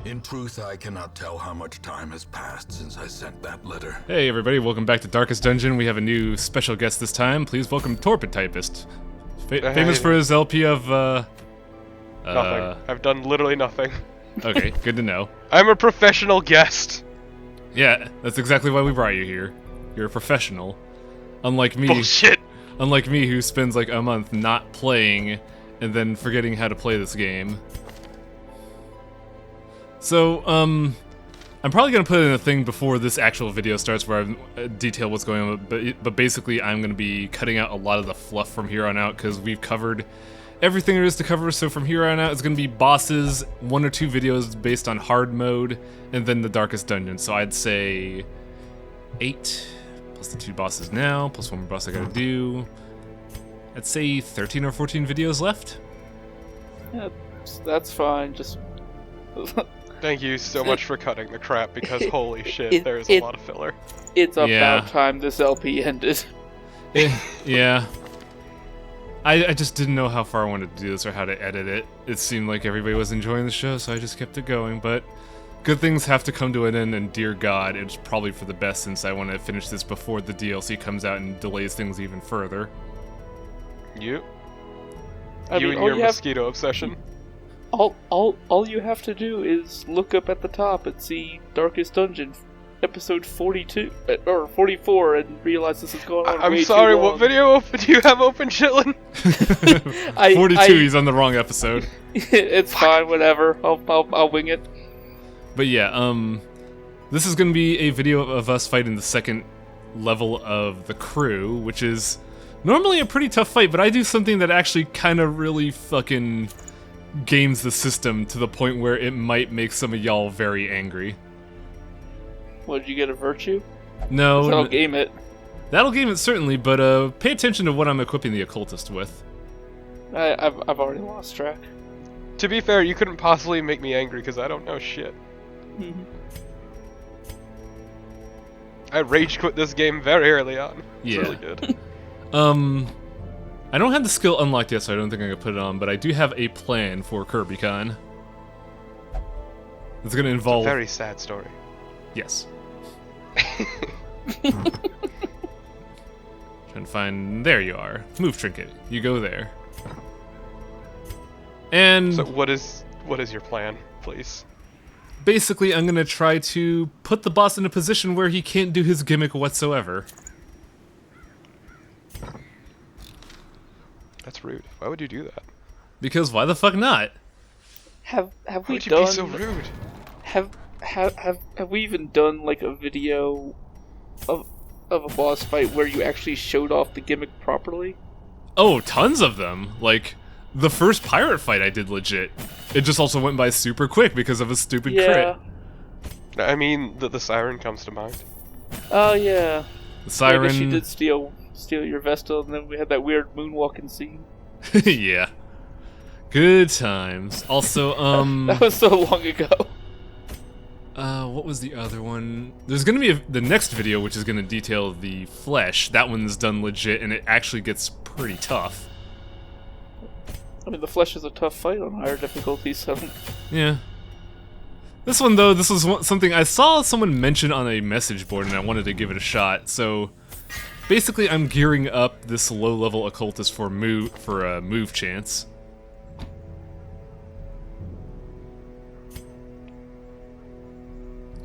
In truth, I cannot tell how much time has passed since I sent that letter. Hey everybody, welcome back to Darkest Dungeon. We have a new special guest this time. Please welcome TorpidTypist. Famous for his LP of, Nothing. I've done literally nothing. Okay, good to know. I'm a professional guest. Yeah, that's exactly why we brought you here. You're a professional. Unlike me. Bullshit. Unlike me, who spends like a month not playing and then forgetting how to play this game. So, I'm probably gonna put in a thing before this actual video starts where I detail what's going on, but basically I'm gonna be cutting out a lot of the fluff from here on out because we've covered everything there is to cover. So from here on out, it's gonna be bosses, 1 or 2 videos based on hard mode, and then the Darkest Dungeon. So I'd say 8 plus the 2 bosses now, plus 1 more boss I gotta do. I'd say 13 or 14 videos left. Yeah, that's fine. Just. Thank you so much for cutting the crap, because holy shit, there's a lot of filler. It's about time this LP ended. Yeah. I just didn't know how far I wanted to do this or how to edit it. It seemed like everybody was enjoying the show, so I just kept it going, but good things have to come to an end, and dear God, it's probably for the best since I want to finish this before the DLC comes out and delays things even further. You I mean, and your mosquito obsession. All you have to do is look up at the top and see Darkest Dungeon, episode 42 or 44, and realize this is going on. I'm way sorry. too long. What video do you have open, Chillin? 42. He's on the wrong episode. It's fine. Whatever. I'll wing it. But yeah, this is gonna be a video of us fighting the second level of the crew, which is normally a pretty tough fight, but I do something that actually kind of really fucking games the system to the point where it might make some of y'all very angry. What, did you get a virtue? No. That'll game it. That'll game it certainly, but pay attention to what I'm equipping the occultist with. I've already lost track. To be fair, you couldn't possibly make me angry because I don't know shit. I rage quit this game very early on. It's really good. I don't have the skill unlocked yet, so I don't think I can put it on, but I do have a plan for KirbyCon. It's gonna involve... It's a very sad story. Yes. Trying to find... There you are. Move trinket. You go there. And... So what is your plan, please? Basically, I'm gonna try to put the boss in a position where he can't do his gimmick whatsoever. That's rude. Why would you do that? Because why the fuck not? Have Why we would you done? be so rude? Have we even done like a video of a boss fight where you actually showed off the gimmick properly? Oh, tons of them. Like, the first pirate fight I did legit. It just also went by super quick because of a stupid crit. I mean, the siren comes to mind. Oh yeah. The siren... I guess she did steal your Vestal, and then we had that weird moonwalking scene. Yeah. Good times. Also, that was so long ago. what was the other one? There's gonna be the next video, which is gonna detail the flesh. That one's done legit, and it actually gets pretty tough. I mean, the flesh is a tough fight on higher difficulties, so... Yeah. This one, though, this was something I saw someone mention on a message board, and I wanted to give it a shot, so... Basically, I'm gearing up this low-level occultist for a move chance.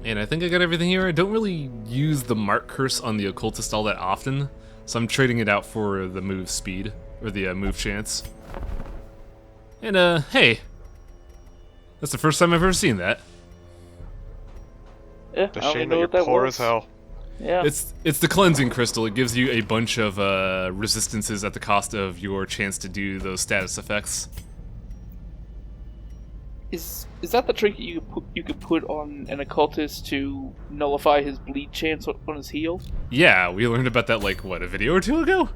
And I think I got everything here. I don't really use the mark curse on the occultist all that often, so I'm trading it out for the move speed, or the move chance. And hey, that's the first time I've ever seen that. Yeah, The I don't shame know that you're what that poor was. as hell. Yeah. It's the cleansing crystal. It gives you a bunch of resistances at the cost of your chance to do those status effects. Is that the trinket you could put on an occultist to nullify his bleed chance on his heal? Yeah, we learned about that like what, a video or 2 ago?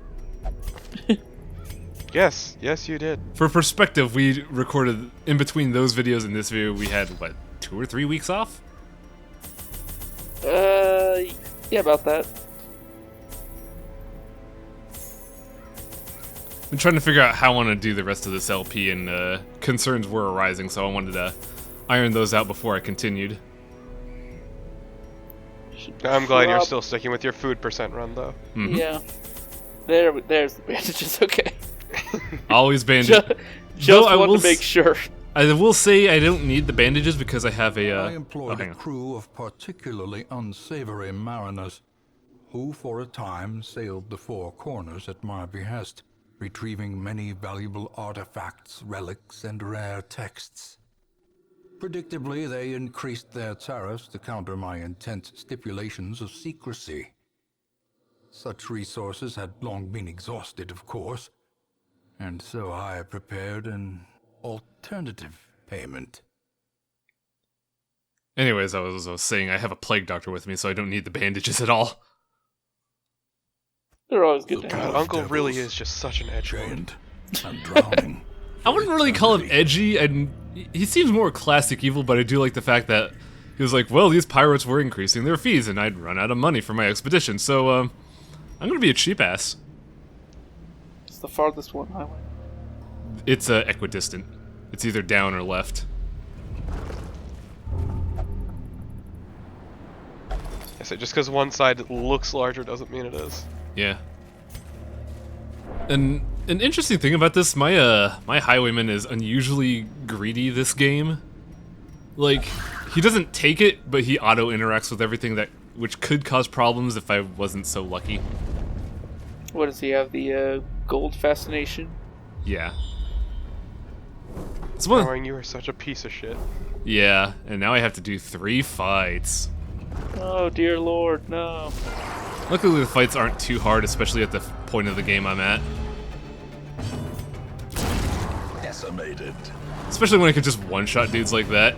Yes, you did. For perspective, we recorded in between those videos and this video. We had what, 2 or 3 weeks off? Yeah, about that. I'm trying to figure out how I want to do the rest of this LP, and concerns were arising, so I wanted to iron those out before I continued. I'm glad you're still sticking with your food percent run, though. Mm-hmm. Yeah. There's the bandages, okay. Always bandage. Just want to make sure. I will say I don't need the bandages because I have a, I employed a crew of particularly unsavory mariners, who for a time sailed the four corners at my behest, retrieving many valuable artifacts, relics, and rare texts. Predictably, they increased their tariffs to counter my intense stipulations of secrecy. Such resources had long been exhausted, of course, and so I prepared an alternative payment. Anyways, I was saying I have a plague doctor with me, so I don't need the bandages at all. They're always good to have. God, Uncle really is just such an edgelord. I'm drowning. I wouldn't really call him edgy, and he seems more classic evil, but I do like the fact that he was like, well, these pirates were increasing their fees, and I'd run out of money for my expedition, so, I'm gonna be a cheap ass. It's the farthest one highway. It's, equidistant. It's either down or left. I say, just because one side looks larger doesn't mean it is. Yeah. And an interesting thing about this, my highwayman is unusually greedy this game. Like, he doesn't take it, but he auto-interacts with everything which could cause problems if I wasn't so lucky. What does he have, the gold fascination? Yeah. It's one. Knowing you are such a piece of shit. Yeah, and now I have to do 3 fights. Oh dear lord, no. Luckily the fights aren't too hard, especially at the point of the game I'm at. Decimated. Especially when I could just one-shot dudes like that.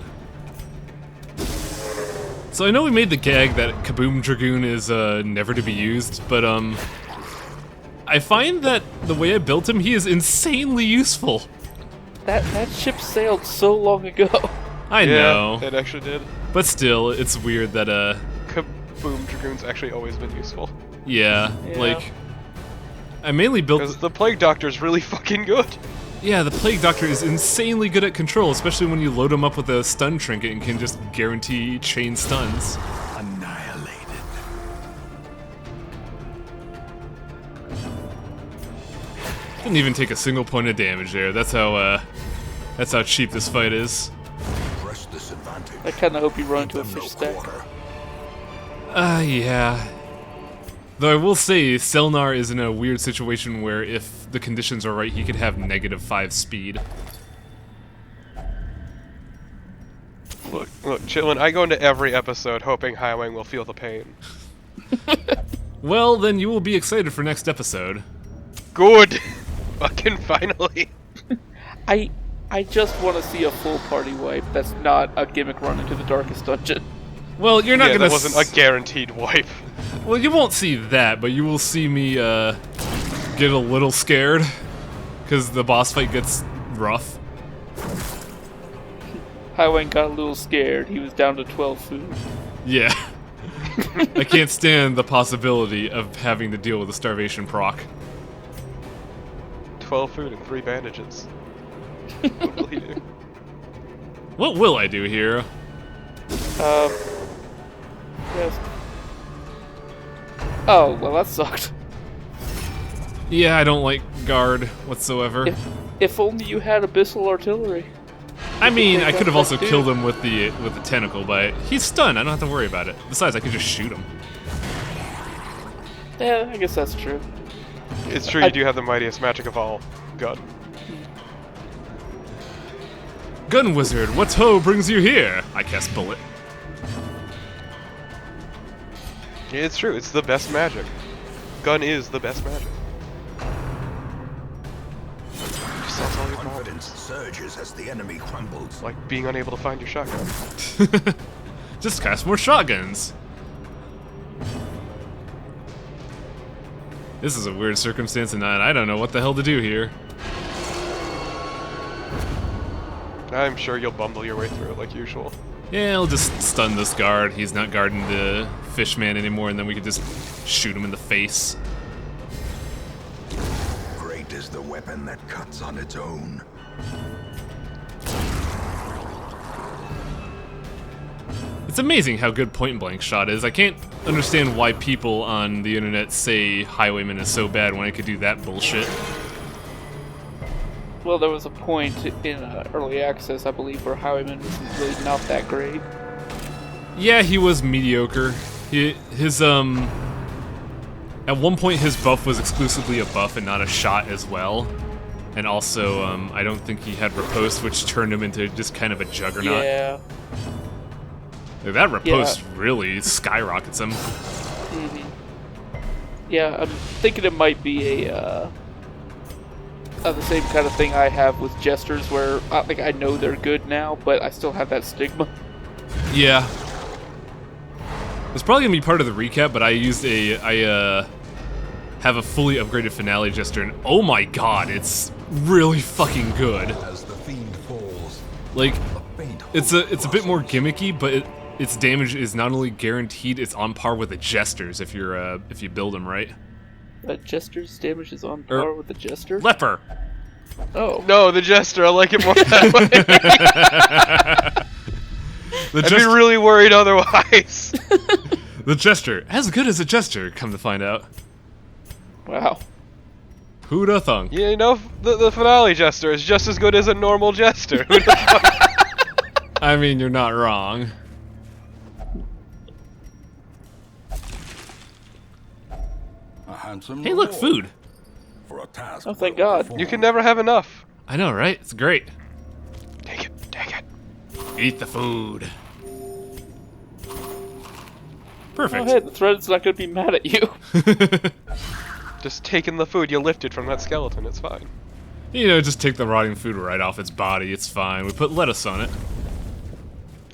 So I know we made the gag that Kaboom Dragoon is never to be used, but I find that the way I built him, he is insanely useful. That ship sailed so long ago. I know. It actually did. But still, it's weird that Kaboom Dragoon's actually always been useful. Yeah, like I mainly built because the Plague Doctor's really fucking good. Yeah, the Plague Doctor is insanely good at control, especially when you load him up with a stun trinket and can just guarantee chain stuns. Annihilated. Didn't even take a single point of damage there. That's how cheap this fight is. Press disadvantage. I kinda hope you run into a fish stack. Yeah. Though I will say, Selnar is in a weird situation where if the conditions are right, he could have -5 speed. Look, Chillin, I go into every episode hoping Highwing will feel the pain. Well, then you will be excited for next episode. Good! Fucking finally! I just want to see a full party wipe that's not a gimmick run into the darkest dungeon. Well, you're not gonna. That wasn't a guaranteed wipe. Well, you won't see that, but you will see me get a little scared because the boss fight gets rough. Highway got a little scared. He was down to 12 food. Yeah. I can't stand the possibility of having to deal with a starvation proc. 12 food and 3 bandages. What will he do? What will I do here? Yes. Oh, well that sucked. Yeah, I don't like guard whatsoever. If only you had abyssal artillery. I mean, I could have also killed him with the tentacle, but he's stunned. I don't have to worry about it. Besides, I could just shoot him. Yeah, I guess that's true. It's true, you do have the mightiest magic of all, gun. Gun wizard, what ho brings you here? I cast bullet. Yeah, it's true, it's the best magic. Gun is the best magic. Just solves all your Confidence problems. surges as the enemy crumbles. Like being unable to find your shotgun. Just cast more shotguns. This is a weird circumstance, and I don't know what the hell to do here. I'm sure you'll bumble your way through it like usual. Yeah, I'll just stun this guard. He's not guarding the fishman anymore, and then we can just shoot him in the face. Great is the weapon that cuts on its own. It's amazing how good Point Blank Shot is. I can't understand why people on the internet say Highwayman is so bad when I could do that bullshit. Well, there was a point in early access, I believe, where Highwayman was really not that great. Yeah, he was mediocre. His at one point his buff was exclusively a buff and not a shot as well. And also, I don't think he had riposte, which turned him into just kind of a juggernaut. Yeah. Like, that riposte really skyrockets him. Yeah, I'm thinking it might be the same kind of thing I have with jesters, where I know they're good now, but I still have that stigma. Yeah. It's probably gonna be part of the recap, but I have a fully upgraded finale jester, and oh my god, it's really fucking good. As the fiend falls, Like, a faint it's a bit more gimmicky, but its damage is not only guaranteed, it's on par with the jesters if you build them right. Jester's damage is on par with the jester? Leper. Oh. No, the jester. I like it more that way. I'd be really worried otherwise. The jester, as good as a jester, come to find out. Wow. Who'da thunk? Yeah, you know, the finale jester is just as good as a normal jester. Who'da thunk? I mean, you're not wrong. a handsome Hey, look, reward food. for a task. Oh, thank well God. performed. You can never have enough. I know, right? It's great. Take it, take it. Eat the food. Oh, Perfect. hey, the thread's not gonna be mad at you. Just taking the food you lifted from that skeleton, it's fine. You know, just take the rotting food right off its body. It's fine. We put lettuce on it.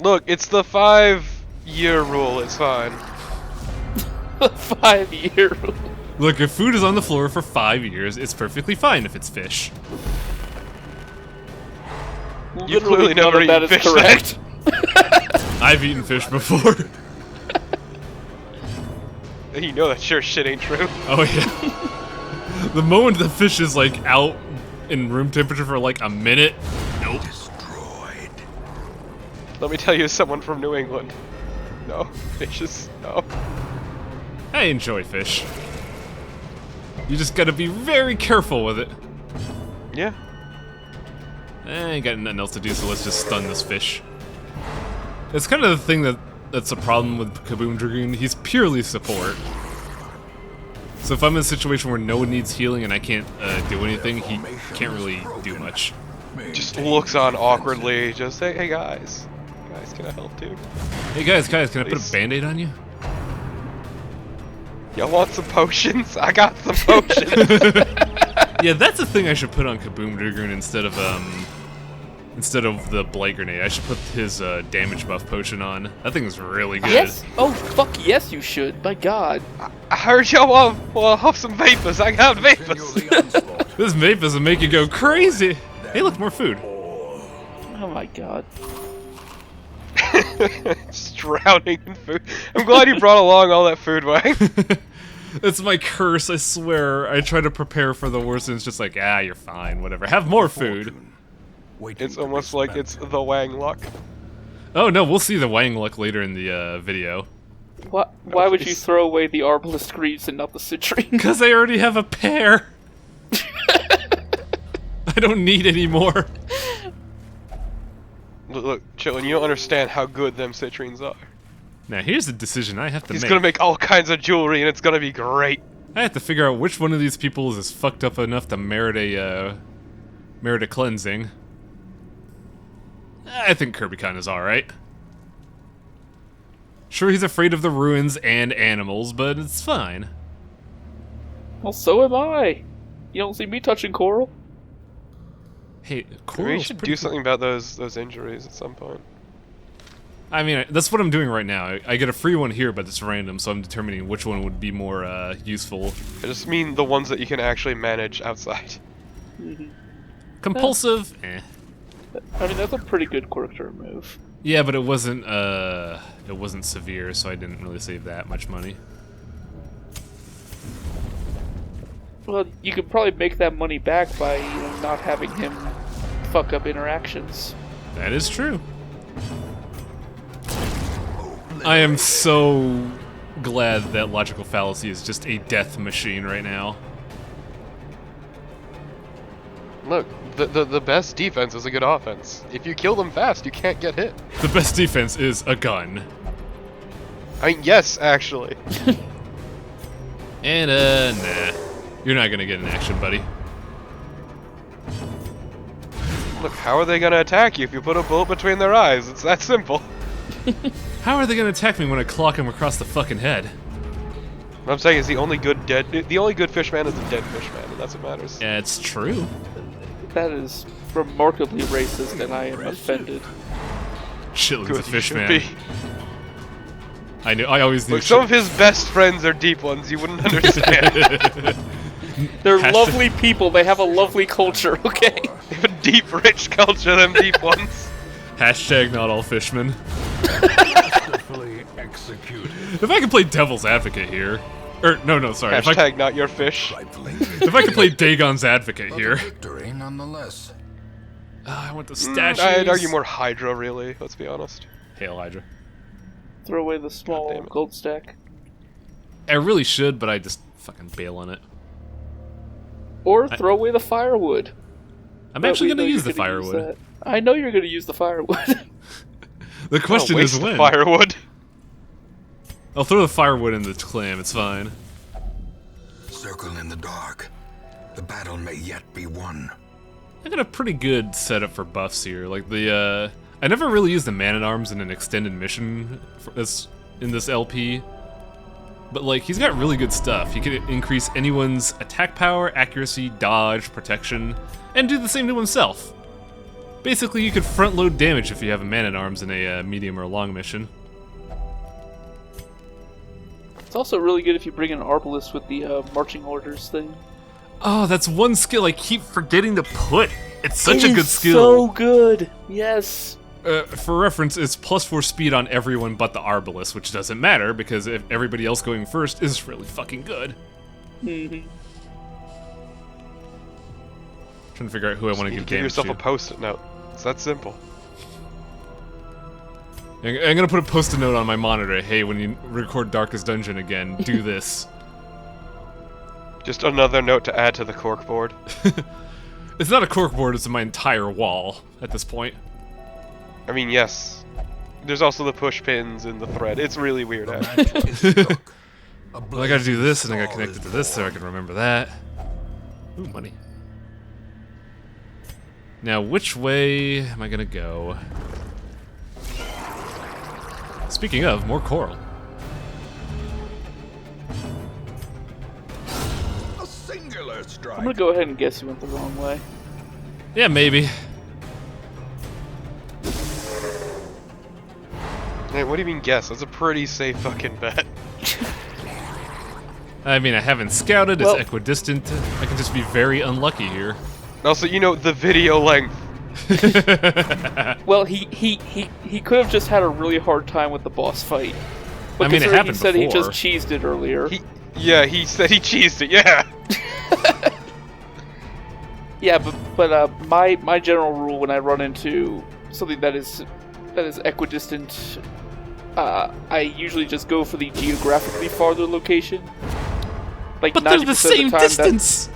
Look, it's the 5-year rule, it's fine. 5-year rule. Look, if food is on the floor for 5 years, it's perfectly fine if it's fish. You Literally clearly none never of that eaten is fish correct. I've eaten fish before. You know that sure shit ain't true. Oh yeah. The moment the fish is like out in room temperature for like a minute, nope. Destroyed. Let me tell you, as someone from New England. No, fishes, no. I enjoy fish. You just gotta be very careful with it. Yeah. I ain't got nothing else to do, so let's just stun this fish. It's kind of the thing that's a problem with Kaboom Dragoon. He's purely support. So if I'm in a situation where no one needs healing and I can't do anything, he can't really do much. Just looks on awkwardly, just hey guys. Guys, can I help too? Hey guys, can I put Please. a band-aid on you? Y'all want some potions? I got some potions. Yeah, that's a thing I should put on Kaboom Dragoon instead of the Blight Grenade. I should put his damage buff potion on. That thing is really good. Yes? Oh, fuck yes you should. My god. I heard y'all want huff some vapors. I got vapors. This Mavis will make you go crazy. Hey, look, more food. Oh my god. Just drowning in food. I'm glad you brought along all that food, Wang. It's my curse, I swear. I try to prepare for the worst and it's just like, you're fine, whatever. Have more food. It's almost like it's the Wang luck. Oh no, we'll see the Wang luck later in the video. Why would you please. throw away the Arbalest Greaves and not the Citrine? Because I already have a pair. I don't need any more. Look, Chillin', you don't understand how good them citrines are. Now here's the decision I have to He's make. gonna make all kinds of jewelry and it's gonna be great. I have to figure out which one of these people is fucked up enough to merit a cleansing. I think KirbyCon is alright. Sure, he's afraid of the ruins and animals, but it's fine. Well, so am I. You don't see me touching coral? Hey, Maybe we Coral's should pretty do something about those injuries at some point. I mean, that's what I'm doing right now. I get a free one here, but it's random, so I'm determining which one would be more useful. I just mean the ones that you can actually manage outside. Compulsive? Eh. I mean, that's a pretty good quirk to remove. Yeah, but it wasn't severe, so I didn't really save that much money. Well, you could probably make that money back by, not having him fuck up interactions. That is true. I am so glad that logical fallacy is just a death machine right now. Look, the best defense is a good offense. If you kill them fast, you can't get hit. The best defense is a gun. I mean, yes, actually. And, nah. You're not gonna get an action, buddy. Look, how are they gonna attack you if you put a bullet between their eyes? It's that simple. How are they gonna attack me when I clock him across the fucking head? What I'm saying is the only good fish man is a dead fish man, and that's what matters. Yeah, it's true. That is remarkably racist, and I am offended. Chilling's Good, a fish you should man. be. I always knew. Look, some of his best friends are deep ones. You wouldn't understand. They're Hashtag- lovely people. They have a lovely culture. Okay. They have a deep, rich culture. Them deep ones. Hashtag not all fishmen. Masterfully executed. If I could play devil's advocate here, or no, sorry. Hashtag not your fish. Rightfully. If I could play Dagon's advocate But a here, victory nonetheless. I want the statues. I'd argue more Hydra, really. Let's be honest. Hail Hydra. Throw away the God small damn it. gold stack. I really should, but I just fucking bail on it. Or throw away the firewood. I'm But actually we gonna know use the you're gonna use firewood. that. I know you're gonna use the firewood. The question Waste is the when. firewood. I'll throw the firewood in the clam. It's fine. Circle in the dark. The battle may yet be won. I got a pretty good setup for buffs here. Like the I never really used the Man-at-Arms in an extended mission in this LP. But like he's got really good stuff. He can increase anyone's attack power, accuracy, dodge, protection, and do the same to himself. Basically, you could front load damage if you have a Man-at-Arms in a medium or long mission. It's also really good if you bring an arbalist with the marching orders thing. Oh, that's one skill I keep forgetting to put. It's such It a good is skill. So good. Yes. For reference, it's +4 speed on everyone but the Arbalist, which doesn't matter because if everybody else going first is really fucking good. Mm-hmm. Trying to figure out who I want to You give give damage yourself to. a post-it note. It's that simple. I'm gonna put a post-it note on my monitor. Hey, when you record Darkest Dungeon again, do this. Just another note to add to the corkboard. It's not a corkboard, it's my entire wall at this point. I mean, yes. There's also the push pins and the thread. It's really weird, The actually. match is struck. A Well, I gotta do blazing this, and I gotta star connect it is to this so I born. can remember that. Ooh, money. Now, which way am I gonna go? Speaking of, more coral. A singular strike. I'm gonna go ahead and guess you went the wrong way. Yeah, maybe. Hey, what do you mean guess? That's a pretty safe fucking bet. I mean, I haven't scouted, Well- it's equidistant. I can just be very unlucky here. Also, you know, the video length. Well, he could have just had a really hard time with the boss fight. But I mean, it considering happened he said he before. just cheesed it earlier. Yeah, he said he cheesed it, yeah. Yeah, but my general rule when I run into something that is equidistant, I usually just go for the geographically farther location. Like But they're 90% the of same time distance!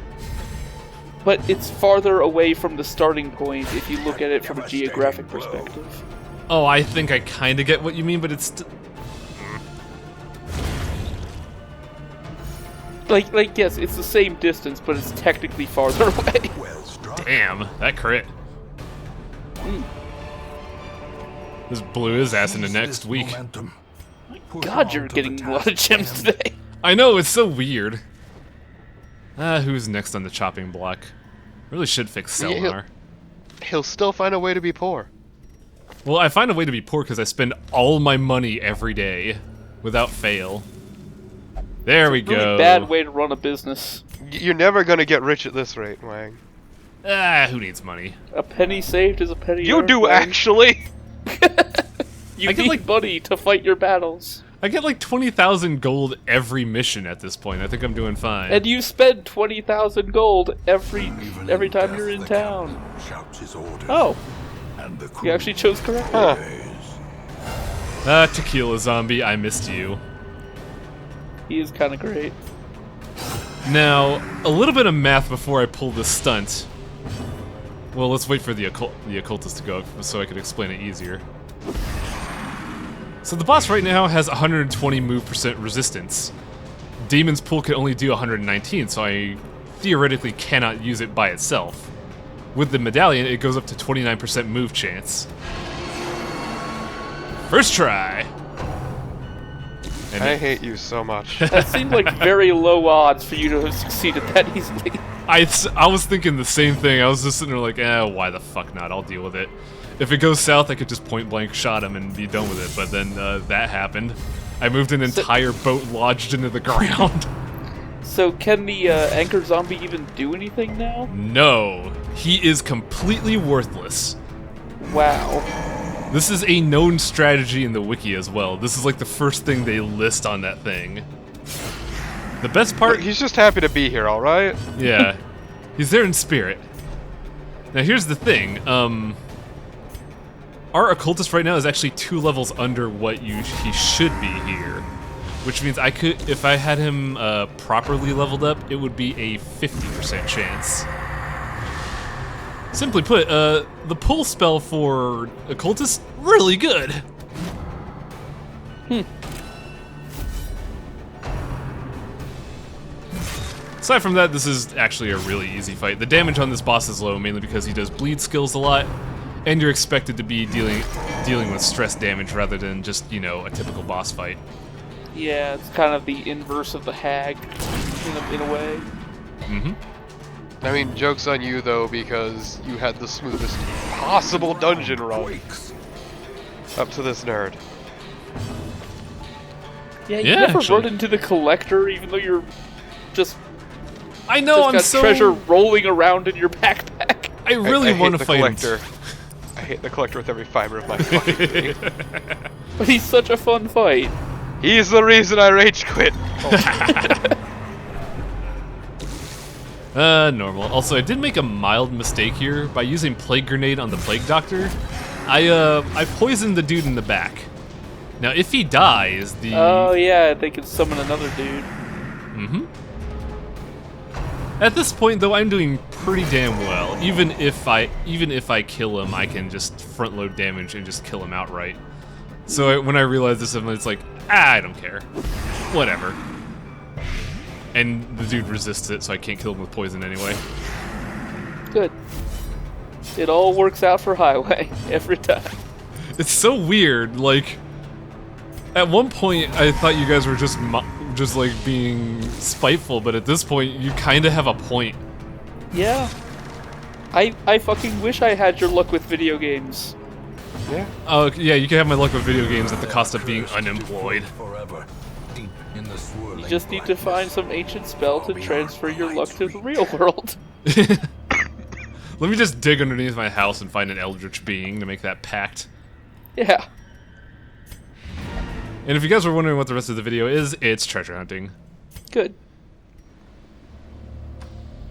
But it's farther away from the starting point if you look at it from a Devastating geographic blow. perspective. Oh, I think I kinda get what you mean, but it's... Like yes, it's the same distance, but it's technically farther away. Well struck. Damn, that crit. This blew his ass into Seize next this week. momentum. Push God, on you're to getting the a lot of task gems at hand. today. I know, it's so weird. Who's next on the chopping block? Really should fix Yeah, Selenar. He'll still find a way to be poor. Well, I find a way to be poor because I spend all my money every day, without fail. There we go. Really bad way to run a business. You're never gonna get rich at this rate, Wang. Who needs money? A penny saved is a penny You earned, do, man. actually! You I get, need like- money to fight your battles. I get like 20,000 gold every mission at this point. I think I'm doing fine. And you spend 20,000 gold every Even time in you're death, in the town. captain shouts his orders, Oh, and the you crew actually chose correctly. Huh. obeys. Tequila Zombie, I missed you. He is kind of great. Now, a little bit of math before I pull this stunt. Well, let's wait for the occultist to go so I can explain it easier. So the boss right now has 120 move% resistance. Demon's Pool can only do 119, so I theoretically cannot use it by itself. With the medallion, it goes up to 29% move chance. First try! And I hate you so much. That seemed like very low odds for you to have succeeded that easily. I was thinking the same thing. I was just sitting there like, why the fuck not? I'll deal with it. If it goes south, I could just point blank shot him and be done with it, but then that happened. I moved an entire boat lodged into the ground. So can the anchor zombie even do anything now? No, he is completely worthless. Wow. This is a known strategy in the wiki as well. This is like the first thing they list on that thing. The best part... He's just happy to be here, alright? Yeah. He's there in spirit. Now here's the thing, our occultist right now is actually 2 levels under what he should be here. Which means I could, if I had him properly leveled up, it would be a 50% chance. Simply put, the pull spell for occultist, really good. Aside from that, this is actually a really easy fight. The damage on this boss is low, mainly because he does bleed skills a lot, and you're expected to be dealing with stress damage rather than just, you know, a typical boss fight. Yeah, it's kind of the inverse of the hag, in a way. Mm-hmm. I mean, joke's on you, though, because you had the smoothest possible dungeon run up to this nerd. Yeah, you never run into the collector, even though you're just... I know, I'm got so... treasure rolling around in your backpack. I really want to fight him. I hate the collector with every fiber of my fucking being. But he's such a fun fight. He's the reason I rage quit. Normal. Also, I did make a mild mistake here by using Plague Grenade on the Plague Doctor. I poisoned the dude in the back. Now, if he dies, the... Oh, yeah, they can summon another dude. Mm-hmm. At this point, though, I'm doing pretty damn well. Even if I kill him, I can just front load damage and just kill him outright. So when I realized this, it's like, I don't care. Whatever. And the dude resists it, so I can't kill him with poison anyway. Good. It all works out for Highway, every time. It's so weird, like... At one point, I thought you guys were just like being spiteful, but at this point, you kind of have a point. Yeah. I fucking wish I had your luck with video games. Yeah. Oh, yeah, you can have my luck with video games at the cost of being unemployed. You just need to find some ancient spell to transfer your luck to the real world. Let me just dig underneath my house and find an eldritch being to make that pact. Yeah. And if you guys were wondering what the rest of the video is, it's treasure hunting. Good.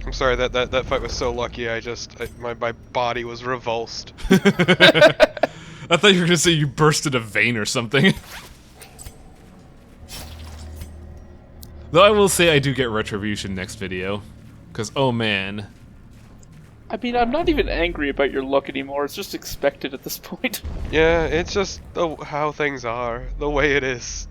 I'm sorry, that fight was so lucky, my body was revulsed. I thought you were gonna say you bursted a vein or something. Though I will say I do get retribution next video. Because, oh man. I mean, I'm not even angry about your luck anymore, it's just expected at this point. Yeah, it's just how things are, the way it is.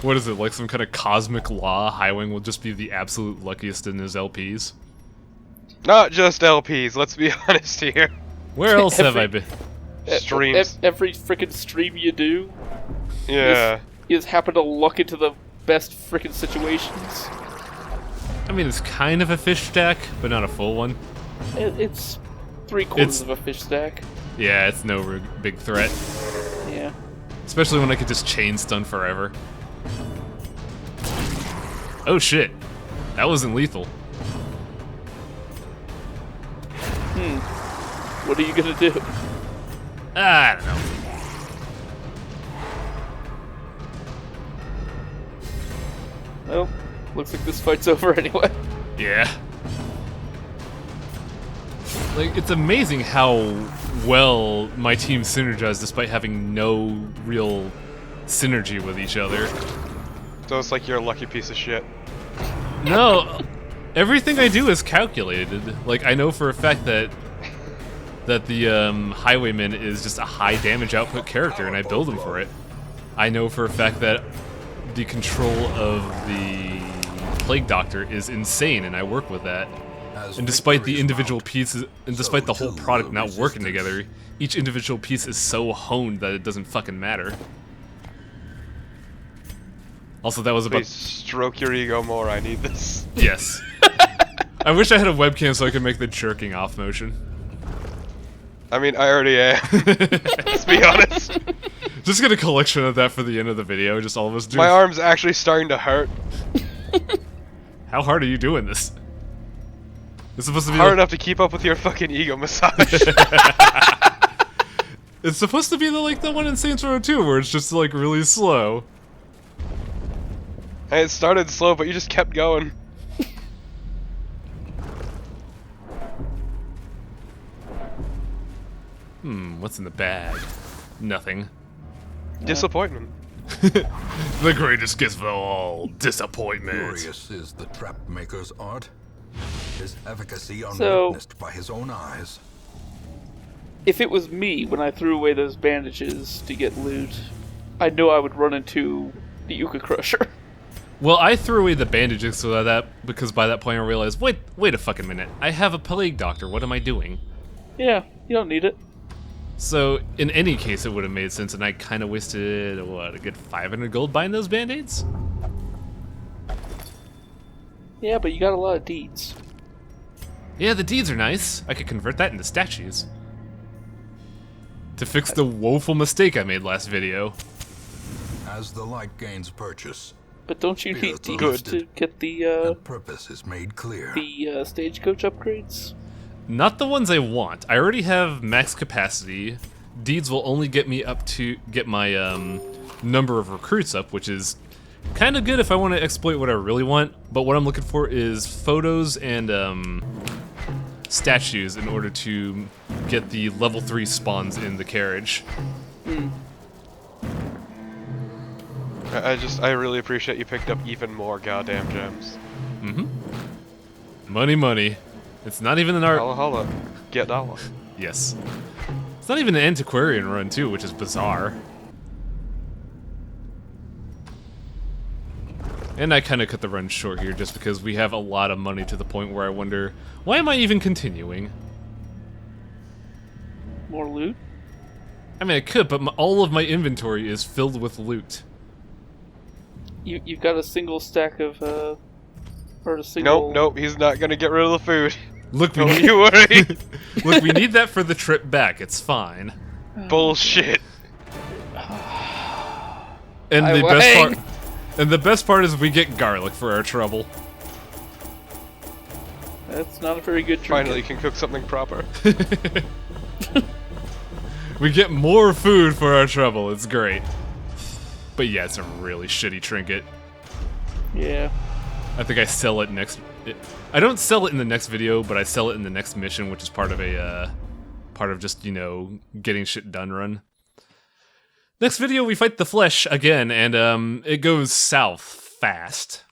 What is it, like some kind of cosmic law? Highwing will just be the absolute luckiest in his LPs? Not just LPs, let's be honest here. Where else have I been? Streams. Every freaking stream you do, Yeah. you just happen to luck into the best freaking situations. I mean, it's kind of a fish stack, but not a full one. It's 3/4 of a fish stack. Yeah, it's no big threat. Yeah. Especially when I could just chain stun forever. Oh shit. That wasn't lethal. What are you gonna do? I don't know. Well, looks like this fight's over anyway. Yeah. Like, it's amazing how well my team synergized despite having no real synergy with each other. So it's like you're a lucky piece of shit. No, everything I do is calculated. Like, I know for a fact that the Highwayman is just a high damage output character, and I build him for it. I know for a fact that the control of the Plague Doctor is insane, and I work with that. And despite the individual pieces, and despite the whole product not working together, each individual piece is so honed that it doesn't fucking matter. Also, that was about... Please stroke your ego more, I need this. Yes. I wish I had a webcam so I could make the jerking off motion. I mean, I already am. Let's be honest. Just get a collection of that for the end of the video, just all of us do. My arm's actually starting to hurt. How hard are you doing this? It's supposed to be hard like... enough to keep up with your fucking ego massage. It's supposed to be like the one in Saints Row 2, where it's just like really slow. And it started slow, but you just kept going. What's in the bag? Nothing. Disappointment. The greatest gift of all, disappointment. Glorious is the trap maker's art. His efficacy So- unwitnessed by his own eyes. If it was me when I threw away those bandages to get loot, I know I would run into the Yucca Crusher. Well, I threw away the bandages so that because by that point I realized, wait a fucking minute. I have a Plague Doctor. What am I doing? Yeah, you don't need it. So, in any case, it would have made sense, and I kind of wasted, what, a good 500 gold buying those band-aids? Yeah, but you got a lot of deeds. Yeah, the deeds are nice. I could convert that into statues. To fix the woeful mistake I made last video. As the light gains purchase, But don't you need Good. deeds to get the purpose is made clear. stagecoach upgrades? Not the ones I want. I already have max capacity. Deeds will only get me up to get my number of recruits up, which is kind of good if I want to exploit what I really want. But what I'm looking for is photos and statues in order to get the level 3 spawns in the carriage. I really appreciate you picked up even more goddamn gems. Money, money. It's not even an art. Holla holla. Get dollar. Yes. It's not even an antiquarian run, too, which is bizarre. And I kind of cut the run short here just because we have a lot of money to the point where I wonder, why am I even continuing? More loot? I mean, I could, but all of my inventory is filled with loot. You've got a single stack of or a single. Nope, he's not gonna get rid of the food. Look, we Don't need, you worry. look, we need that for the trip back. It's fine. Bullshit. And the I best wang. part, and the best part is we get garlic for our trouble. That's not a very good trinket. Finally, you can cook something proper. We get more food for our trouble. It's great. But yeah, it's a really shitty trinket. Yeah. I think I sell it next. I don't sell it in the next video, but I sell it in the next mission, which is part of a, part of just, you know, getting shit done run. Next video, we fight the Flesh again, and it goes south fast.